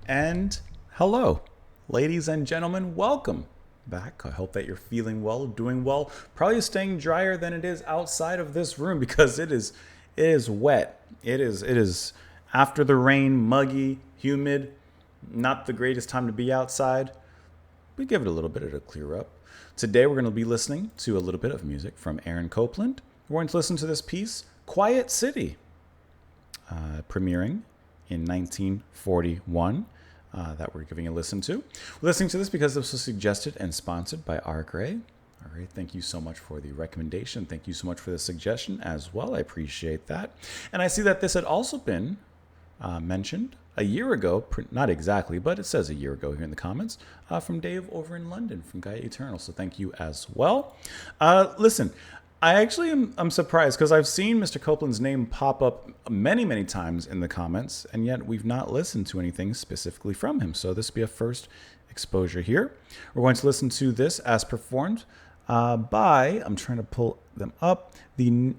And hello, ladies and gentlemen, welcome back. I hope that you're feeling well, doing well. Probably staying drier than it is outside of this room because it is wet. It is after the rain, muggy, humid, not the greatest time to be outside. We give it a little bit to clear up. Today we're going to be listening to a little bit of music from Aaron Copland. We're going to listen to this piece, Quiet City, premiering in 1941, that we're giving a listen to. We're listening to this because this was suggested and sponsored by R. Gray. All right, thank you so much for the recommendation. Thank you so much for the suggestion as well. I appreciate that. And I see that this had also been mentioned a year ago, not exactly, but it says a year ago here in the comments, from Dave over in London from Gaia Eternal. So thank you as well. Listen, I actually I'm surprised because I've seen Mr. Copland's name pop up many, many times in the comments, and yet we've not listened to anything specifically from him. So this will be a first exposure here. We're going to listen to this as performed by, I'm trying to pull them up, it's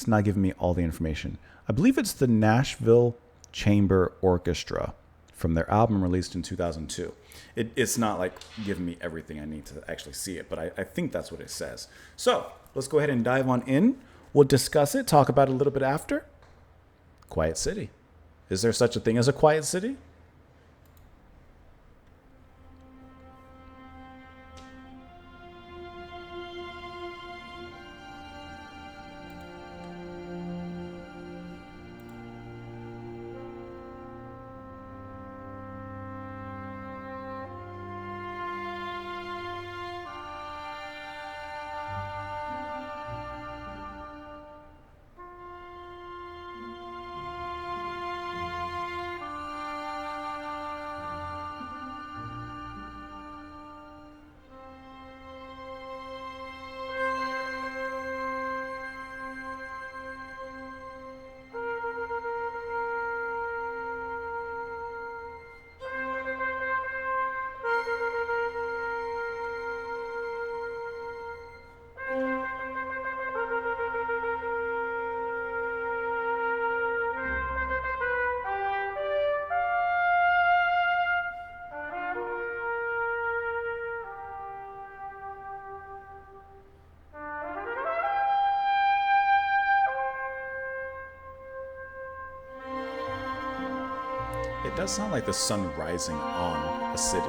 not giving me all the information. I believe it's the Nashville Chamber Orchestra from their album released in 2002. It's not like giving me everything I need to actually see it, but I think that's what it says. So let's go ahead and dive on in. We'll discuss it, talk about it a little bit after. Quiet City. Is there such a thing as a quiet city? It does sound like the sun rising on a city.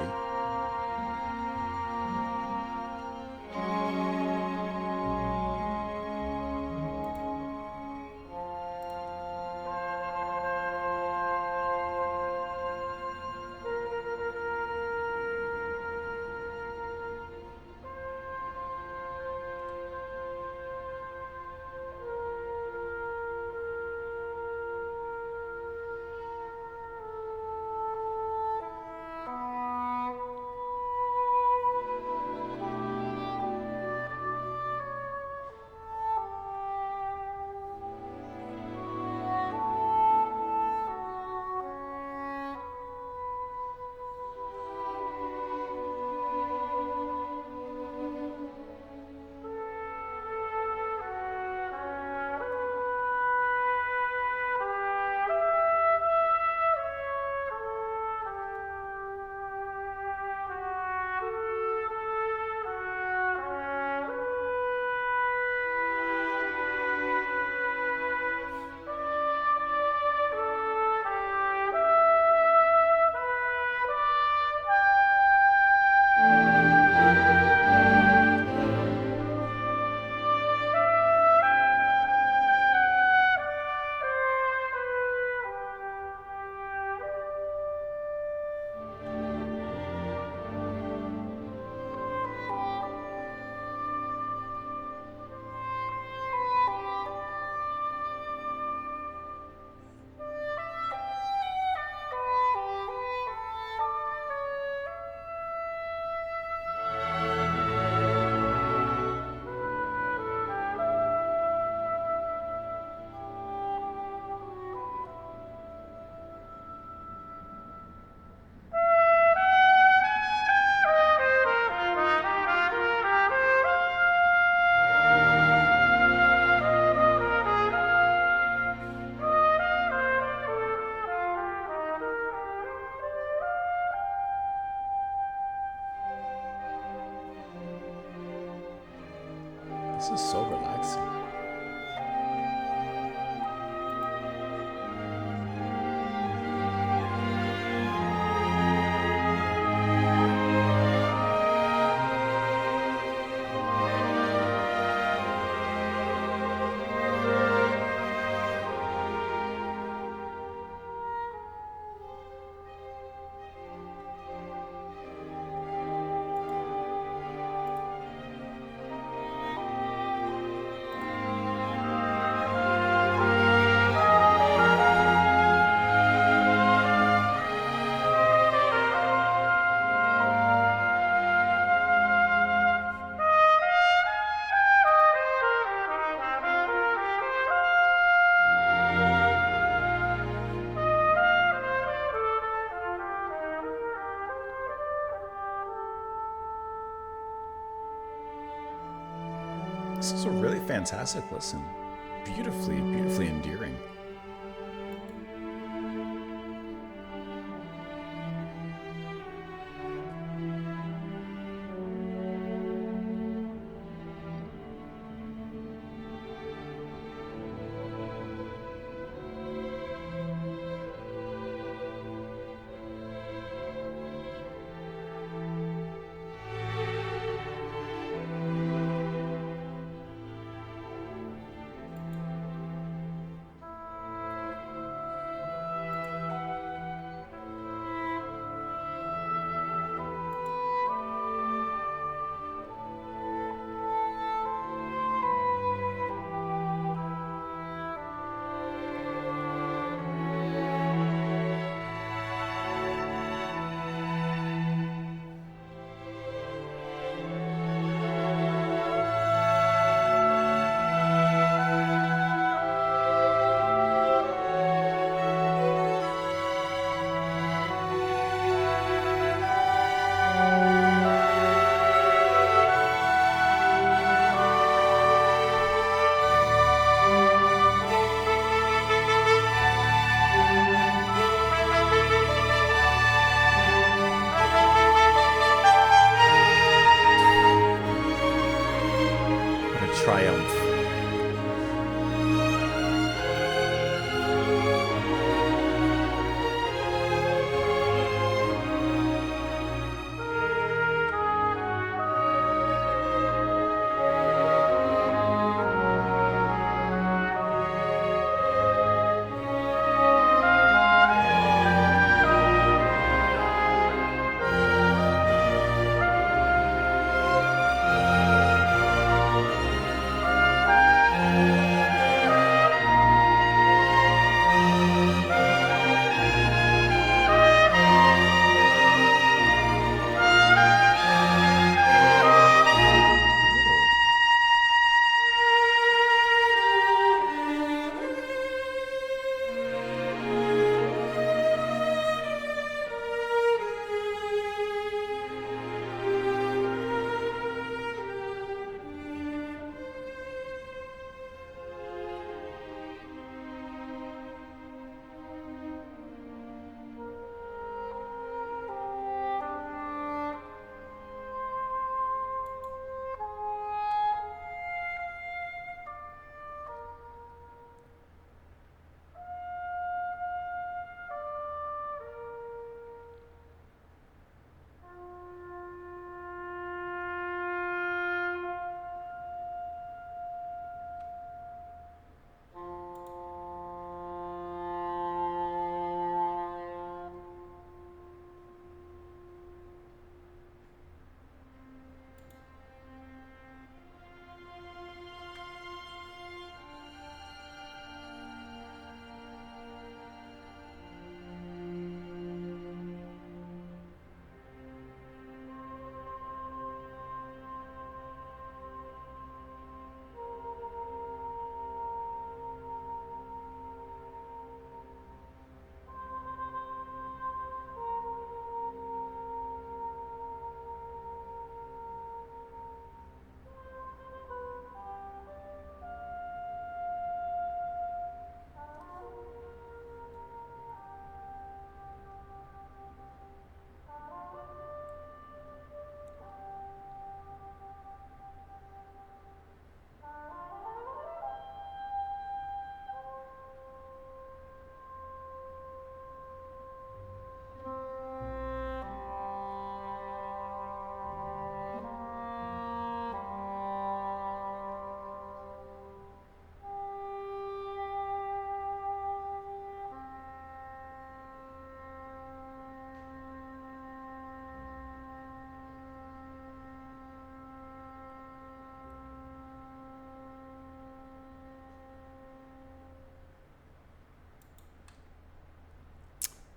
This is so relaxing. This is a really fantastic listen. Beautifully, beautifully endearing.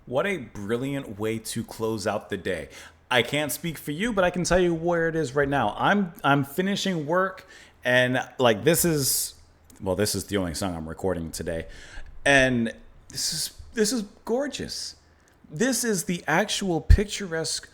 What a brilliant way to close out the day. I can't speak for you, but I can tell you where it is right now. I'm finishing work, and like this is the only song I'm recording today. And this is gorgeous. This is the actual picturesque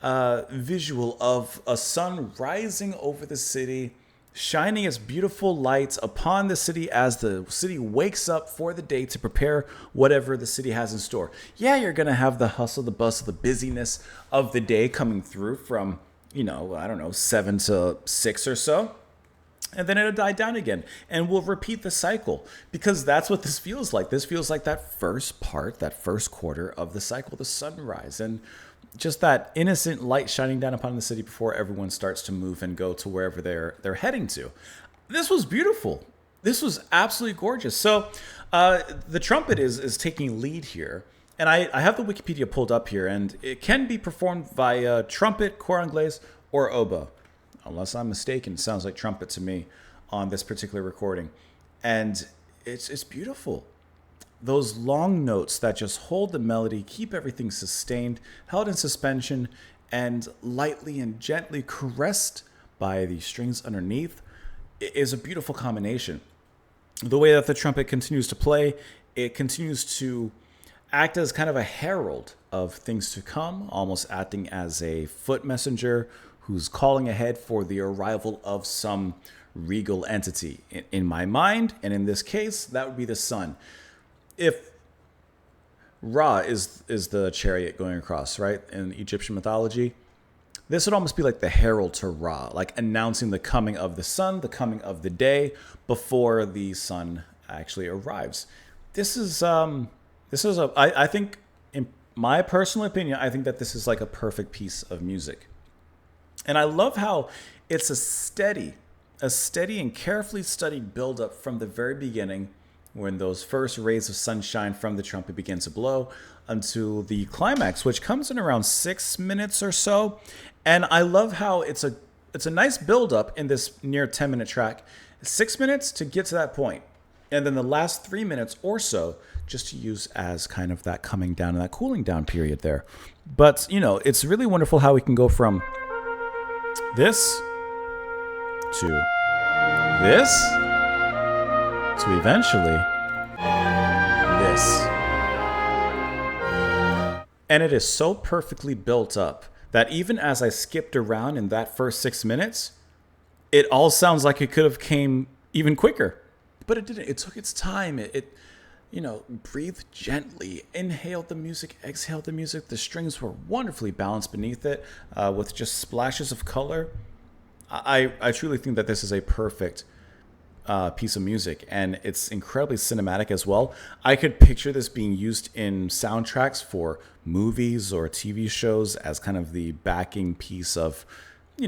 visual of a sun rising over the city, shining its beautiful lights upon the city as the city wakes up for the day to prepare whatever the city has in store. Yeah, you're going to have the hustle, the bustle, the busyness of the day coming through from, I don't know, 7 to 6 or so. And then it'll die down again. And we'll repeat the cycle because that's what this feels like. This feels like that first part, that first quarter of the cycle, the sunrise. And just that innocent light shining down upon the city before everyone starts to move and go to wherever they're heading to. This was beautiful. This was absolutely gorgeous. So the trumpet is taking lead here. And I have the Wikipedia pulled up here, and it can be performed via trumpet, cor anglais, or oboe. Unless I'm mistaken, it sounds like trumpet to me on this particular recording. And it's beautiful. Those long notes that just hold the melody, keep everything sustained, held in suspension, and lightly and gently caressed by the strings underneath is a beautiful combination. The way that the trumpet continues to play, it continues to act as kind of a herald of things to come, almost acting as a foot messenger who's calling ahead for the arrival of some regal entity. In my mind, and in this case, that would be the sun. If Ra is the chariot going across, right, in Egyptian mythology, this would almost be like the herald to Ra, like announcing the coming of the sun, the coming of the day before the sun actually arrives. I think, in my personal opinion, I think that this is like a perfect piece of music. And I love how it's a steady and carefully studied buildup from the very beginning when those first rays of sunshine from the trumpet begin to blow until the climax, which comes in around 6 minutes or so. And I love how it's a nice buildup in this near 10-minute track. 6 minutes to get to that point. And then the last 3 minutes or so just to use as kind of that coming down and that cooling down period there. But, it's really wonderful how we can go from this to this to eventually this. And it is so perfectly built up that even as I skipped around in that first 6 minutes, it all sounds like it could have came even quicker. But it didn't. It took its time. It breathed gently, inhaled the music, exhaled the music. The strings were wonderfully balanced beneath it with just splashes of color. I truly think that this is a perfect piece of music, and it's incredibly cinematic as well. I could picture this being used in soundtracks for movies or TV shows as kind of the backing piece of,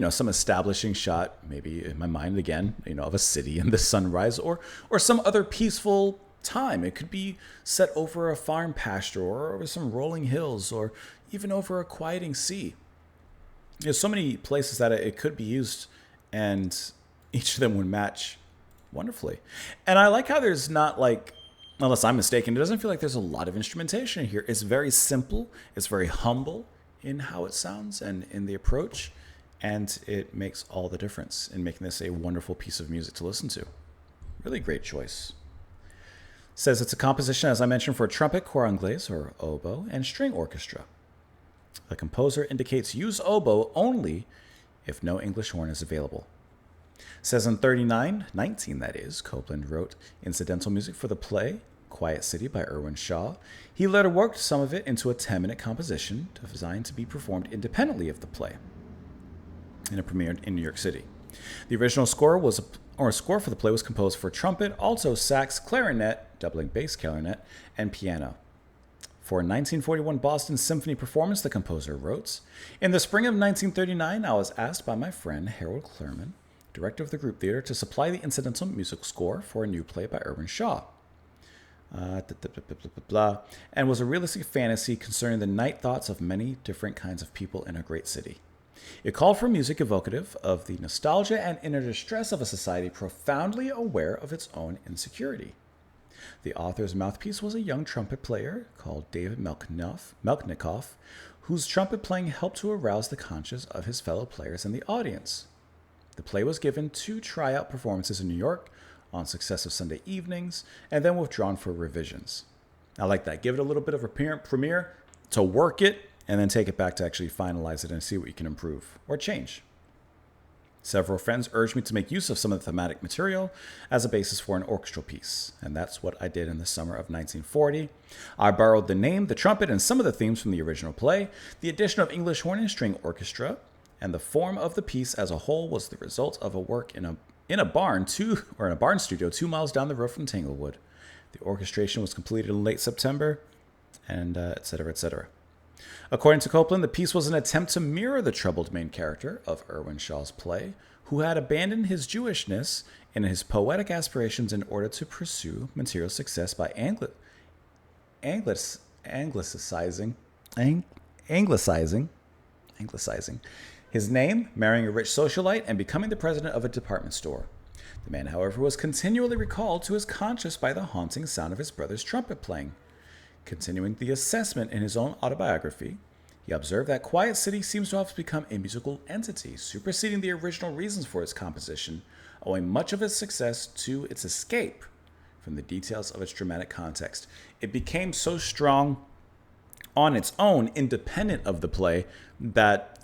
some establishing shot, maybe in my mind again, of a city in the sunrise or some other peaceful time. It could be set over a farm pasture or over some rolling hills or even over a quieting sea. There's so many places that it could be used, and each of them would match wonderfully. And I like how there's not like, unless I'm mistaken, it doesn't feel like there's a lot of instrumentation here. It's very simple. It's very humble in how it sounds and in the approach. And it makes all the difference in making this a wonderful piece of music to listen to. Really great choice. Says it's a composition, as I mentioned, for trumpet, cor anglais, or oboe, and string orchestra. The composer indicates use oboe only if no English horn is available. Says in 1939, that is, Copland wrote incidental music for the play Quiet City by Irwin Shaw. He later worked some of it into a 10-minute composition designed to be performed independently of the play, and it premiered in New York City. The original score score for the play was composed for trumpet, alto, sax, clarinet, doubling bass clarinet, and piano. For a 1941 Boston Symphony performance, the composer wrote, "In the spring of 1939, I was asked by my friend Harold Clurman, director of the group theater, to supply the incidental music score for a new play by Irwin Shaw. And was a realistic fantasy concerning the night thoughts of many different kinds of people in a great city. It called for music evocative of the nostalgia and inner distress of a society profoundly aware of its own insecurity. The author's mouthpiece was a young trumpet player called David Melknikoff, whose trumpet playing helped to arouse the conscience of his fellow players in the audience. The play was given 2 tryout performances in New York on successive Sunday evenings and then withdrawn for revisions. I like that. Give it a little bit of a premiere to work it and then take it back to actually finalize it and see what you can improve or change. Several friends urged me to make use of some of the thematic material as a basis for an orchestral piece, and that's what I did in the summer of 1940. I borrowed the name, the trumpet, and some of the themes from the original play. The addition of English horn and string orchestra and the form of the piece as a whole was the result of a work in a barn studio 2 miles down the road from Tanglewood. The orchestration was completed in late September, and et cetera, et cetera. According to Copland, the piece was an attempt to mirror the troubled main character of Irwin Shaw's play, who had abandoned his Jewishness and his poetic aspirations in order to pursue material success by anglicizing his name, marrying a rich socialite, and becoming the president of a department store. The man, however, was continually recalled to his conscience by the haunting sound of his brother's trumpet playing. Continuing the assessment in his own autobiography, he observed that Quiet City seems to have become a musical entity, superseding the original reasons for its composition, owing much of its success to its escape from the details of its dramatic context. It became so strong on its own, independent of the play, that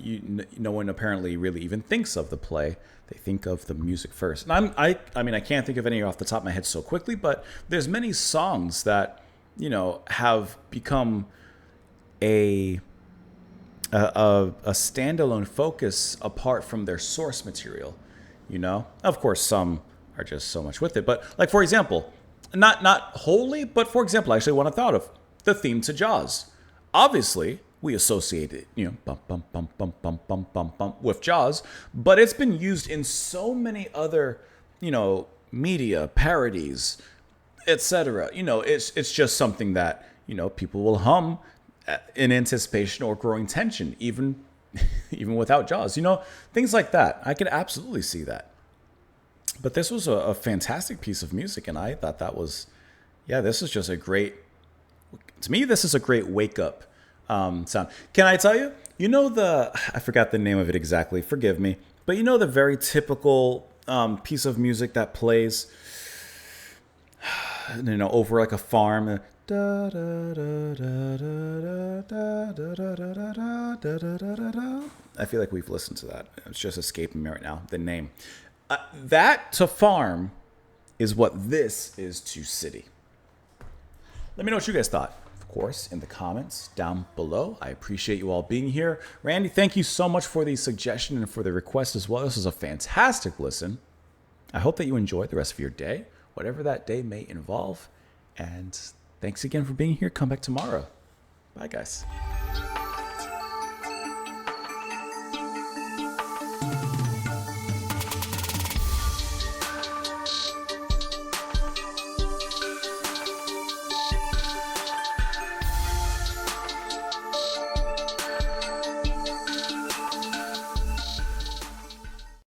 no one apparently really even thinks of the play. They think of the music first. And I can't think of any off the top of my head so quickly, but there's many songs that have become a standalone focus apart from their source material. Of course, some are just so much with it. But like, for example, not wholly, but for example, actually what I thought of, the theme to Jaws. Obviously, we associate it, bum, bum, bum, bum, bum, bum, bum, bum, with Jaws, but it's been used in so many other, media, parodies, etc. It's just something that, people will hum in anticipation or growing tension, even without Jaws. Things like that. I could absolutely see that. But this was a fantastic piece of music, and I thought that was, this is just a great, to me, this is a great wake-up sound. Can I tell you? I forgot the name of it exactly, forgive me, but the very typical piece of music that plays over like a farm. I feel like we've listened to that. It's just escaping me right now, the name. That to farm is what this is to city. Let me know what you guys thought, of course, in the comments down below. I appreciate you all being here. Randy, thank you so much for the suggestion and for the request as well. This was a fantastic listen. I hope that you enjoy the rest of your day, whatever that day may involve. And thanks again for being here. Come back tomorrow. Bye, guys.